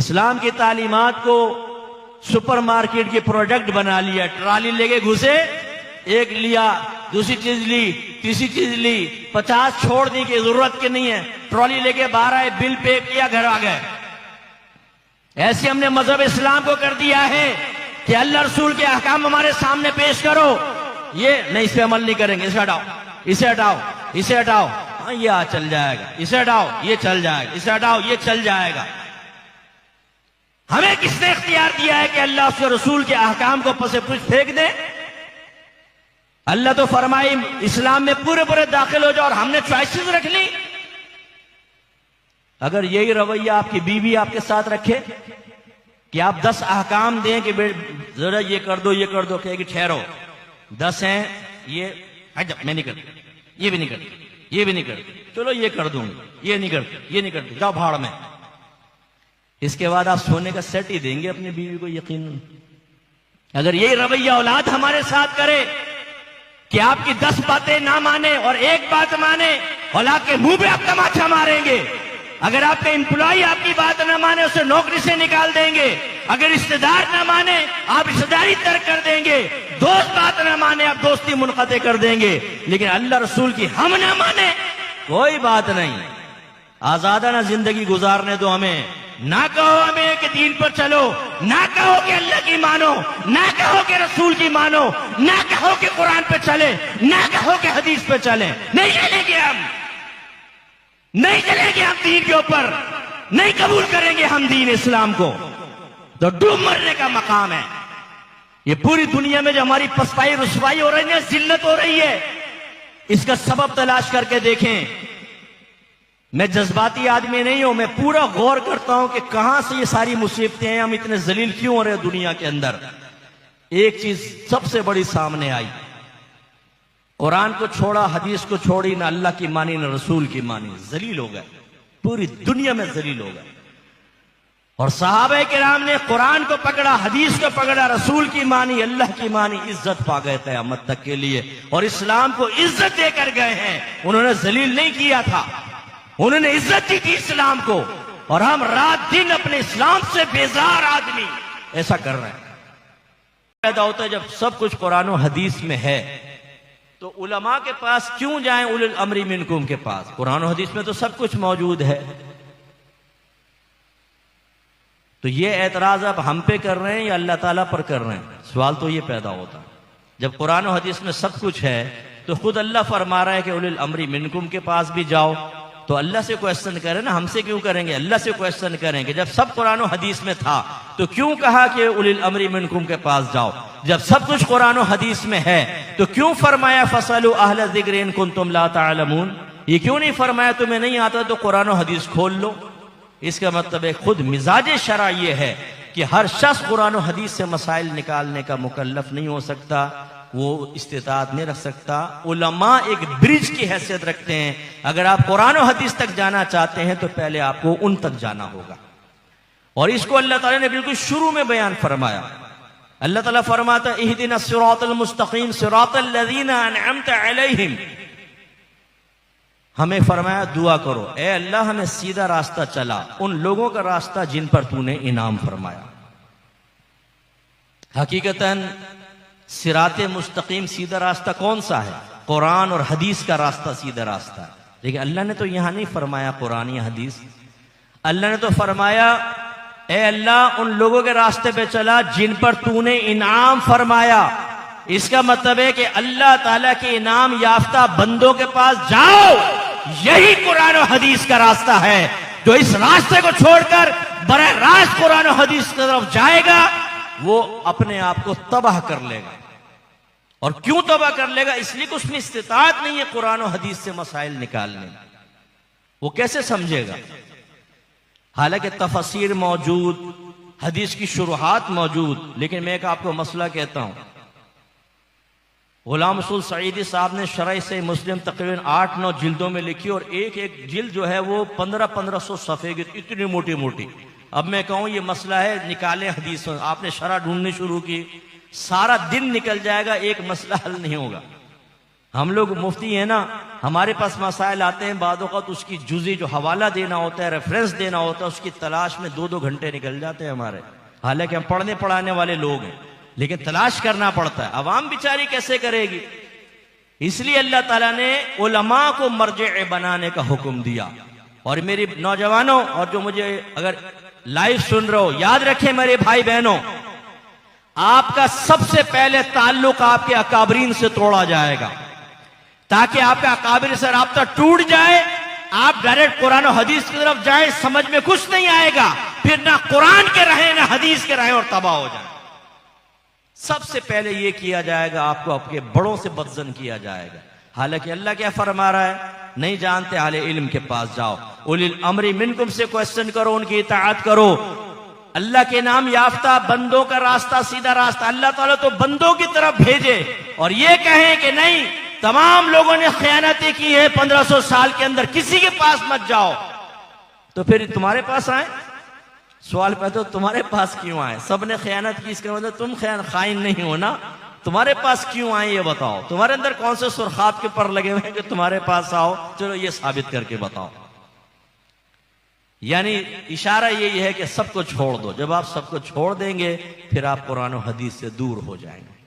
इस्लाम की तालीमात को सुपरमार्केट के प्रोडक्ट बना लिया। ट्राली लेके घुसे, एक लिया, दूसरी चीज ली, तीसरी चीज ली, 50 छोड़ने की जरूरत की नहीं है। ट्रॉली लेके बाहर आए, बिल पे किया, घर आ गए। ऐसे हमने मजहब इस्लाम को कर दिया है कि अल्लाह रसूल के अहकाम हमारे सामने पेश करो, ये नहीं, इस पे अमल नहीं करेंगे, इसे हटाओ, इसे हटाओ, इसे हटाओ, हाँ ये चल जाएगा, इसे हटाओ, ये चल जाएगा, इसे हटाओ, ये चल जाएगा। हमें किसने इख्तियार दिया है कि अल्लाह उसके रसूल के अहकाम को पसे पुछ फेंक दे? अल्लाह तो फरमाई इस्लाम में पूरे पूरे दाखिल हो जाओ, और हमने चॉइसेस रख ली। अगर यही रवैया आपकी बीवी आपके साथ रखे कि आप 10 अहकाम दें कि जरा ये कर दो, ये कर दो, कहेगी ठहरो, 10 हैं, ये मैं नहीं करती, ये भी नहीं करती, ये भी नहीं करती, चलो ये कर दूंगी, ये नहीं करती, ये नहीं करती, जाओ भाड़ में। इसके बाद आप सोने का सेट ही देंगे अपनी बीवी को, यकीन। अगर यही रवैया औलाद हमारे साथ करे कि आपकी 10 बातें ना माने और एक बात माने, औलाद के मुंह पे आप तमाचा मारेंगे। अगर आपका एम्प्लॉय आपकी बात ना माने, उसे नौकरी से निकाल देंगे। अगर रिश्तेदार ना माने, आप रिश्तेदारी तर्क कर देंगे। दोस्त बात ना माने, आप दोस्ती मुनक़ते कर देंगे। लेकिन अल्लाह रसूल की हम ना माने, कोई बात नहीं, आजादाना जिंदगी गुजारने दो हमें। ना कहो हमें कि दीन पर चलो, ना कहो कि अल्लाह की मानो, ना कहो कि रसूल की मानो, ना कहो कि कुरान पे चले, ना कहो कि हदीस पे चले। नहीं चलेंगे हम, नहीं चलेंगे हम दीन के ऊपर, नहीं कबूल करेंगे हम दीन इस्लाम को, तो डूब मरने का मकाम है। ये पूरी दुनिया में जो हमारी पसपाई रुसवाई हो रही है, जिल्लत हो रही है, इसका सबब तलाश करके देखें। मैं जज्बाती आदमी नहीं हूं, मैं पूरा गौर करता हूं कि कहां से ये सारी मुसीबतें हैं, हम इतने जलील क्यों हो रहे हैं दुनिया के अंदर। एक चीज सबसे बड़ी सामने आई, कुरान को छोड़ा, हदीस को छोड़ी, ना अल्लाह की मानी ना रसूल की मानी, जलील हो गए, पूरी दुनिया में जलील हो गए। और सहाबा किराम ने कुरान को पकड़ा, हदीस को पकड़ा, रसूल की मानी, अल्लाह की मानी, इज्जत पा गए क़यामत तक के लिए। और इस्लाम को इज्जत देकर गए हैं, उन्होंने जलील नहीं किया था, उन्होंने इज्जत दी थी इस्लाम को। और हम रात दिन अपने इस्लाम से बेजार आदमी ऐसा कर रहे हैं। पैदा होता है जब सब कुछ कुरान और हदीस में है, तो उलमा के पास क्यों जाएं, उलिल अम्री मिनकुम के पास? कुरान और हदीस में तो सब कुछ मौजूद है। तो ये एतराज अब हम पे कर रहे हैं या अल्लाह ताला पर कर रहे हैं? सवाल तो ये पैदा होता है। जब कुरान और हदीस में सब कुछ है, तो खुद अल्लाह फरमा रहा है कि उलिल अम्री मिनकुम के पास भी जाओ। तो अल्लाह से क्वेश्चन करें ना, हमसे क्यों करेंगे? अल्लाह से क्वेश्चन करेंगे। जब सब कुरान और हदीस में था, तो क्यों कहा कि उलिल अम्री मिनकुम के पास जाओ? जब सब कुछ कुरान और हदीस में है, तो क्यों फरमाया फसलू अहल ज़िक्र इन कुंतुम ला तालमून? ये क्यों नहीं फरमाया तुम्हें नहीं आता तो कुरान और हदीस खोल लो? इसका मतलब है खुद मिजाज शरा ये है कि हर शख्स कुरान और हदीस से मसाइल निकालने का मुकल्लफ नहीं हो सकता, वो इस्तिताअत नहीं रख सकता। उलमा एक ब्रिज की हैसियत रखते हैं। अगर आप कुरान और हदीस तक जाना चाहते हैं, तो पहले आपको उन तक जाना होगा। और इसको अल्लाह ताला ने बिल्कुल शुरू में बयान फरमाया। अल्लाह ताला फरमाता इहदिना सिरातल मुस्तकीम सिरातल लज़ीना अनअमत अलैहिम। हमें फरमाया दुआ करो, ए अल्लाह हमें सीधा रास्ता चला, उन लोगों का रास्ता जिन पर तूने इनाम फरमाया। हकीकतन सिराते मुस्तकीम सीधा रास्ता कौन सा है? कुरान और हदीस का रास्ता सीधा रास्ता है। लेकिन अल्लाह ने तो यहां नहीं फरमाया कुरान या हदीस, अल्लाह ने तो फरमाया ए अल्लाह उन लोगों के रास्ते पे चला जिन पर तूने इनाम फरमाया। इसका मतलब है कि अल्लाह ताला के इनाम याफ्ता बंदों के पास जाओ, यही कुरान और हदीस का रास्ता है। जो इस रास्ते को छोड़कर बराह रास्त कुरान और हदीस की तरफ जाएगा, वो अपने आप को तबाह कर लेगा। और क्यों तबाह कर लेगा? इसलिए कि उसमें इस्तिताअत नहीं है कुरान और हदीस से मसाइल निकालने। वो कैसे समझेगा? हालांकि तफसीर मौजूद, हदीस की शुरुआत मौजूद, लेकिन मैं एक आपको मसला कहता हूं। गुलाम रसूल सईदी साहब ने शरह से मुस्लिम तकरीबन 8-9 जिल्दों में लिखी, और एक एक जिल्द जो है वो 1500 सफ़े की, इतनी मोटी मोटी। अब मैं कहूं ये मसला है, निकाले हदीस, आपने शरह ढूंढनी शुरू की, सारा दिन निकल जाएगा, एक मसला हल नहीं होगा। हम लोग मुफ्ती हैं ना, हमारे पास मसाइल आते हैं, बादों का तो उसकी जुजी जो हवाला देना होता है, रेफरेंस देना होता है, उसकी तलाश में 2-2 घंटे निकल जाते हैं हमारे। हालांकि हम पढ़ने पढ़ाने वाले लोग हैं, लेकिन तलाश करना पड़ता है। अवाम बेचारी कैसे करेगी? इसलिए अल्लाह ताला ने उलमा को मर्जे बनाने का हुक्म दिया। और मेरे नौजवानों, और जो मुझे अगर लाइव सुन रहे हो, याद रखें मेरे भाई बहनों, आपका सबसे पहले ताल्लुक आपके अकाबरीन से तोड़ा जाएगा, ताकि आपका अकाबिर से राब्ता टूट जाए। आप डायरेक्ट कुरान और हदीस की तरफ जाए, समझ में कुछ नहीं आएगा, फिर ना कुरान के रहे ना हदीस के रहे और तबाह हो जाए। सबसे पहले यह किया जाएगा, आपको आपके बड़ों से बदजन किया जाएगा। हालांकि अल्लाह क्या फरमा रहा है, नहीं जानते आले इल्म के पास जाओ, उलिल अमरी मिनकुम से क्वेश्चन करो, उनकी इताअत करो। अल्लाह के नाम याफ्ता बंदों का रास्ता सीधा रास्ता अल्लाह ताला तो बंदों की तरफ भेजे, और ये कहें कि नहीं तमाम लोगों ने खयानतें की है 1500 साल के अंदर, किसी के पास मत जाओ, तो फिर तुम्हारे पास आए? सवाल पैदा, तुम्हारे पास क्यों आए? सबने खयानत की, इसका मतलब तुम खाइन नहीं हो ना, तुम्हारे पास क्यों आए ये बताओ। तुम्हारे अंदर कौन से सुरखात के पर लगे हुए हैं कि तुम्हारे पास आओ? चलो ये साबित करके बताओ। यानी इशारा यही है कि सबको छोड़ दो। जब आप सबको छोड़ देंगे, फिर आप कुरान और हदीस से दूर हो जाएंगे।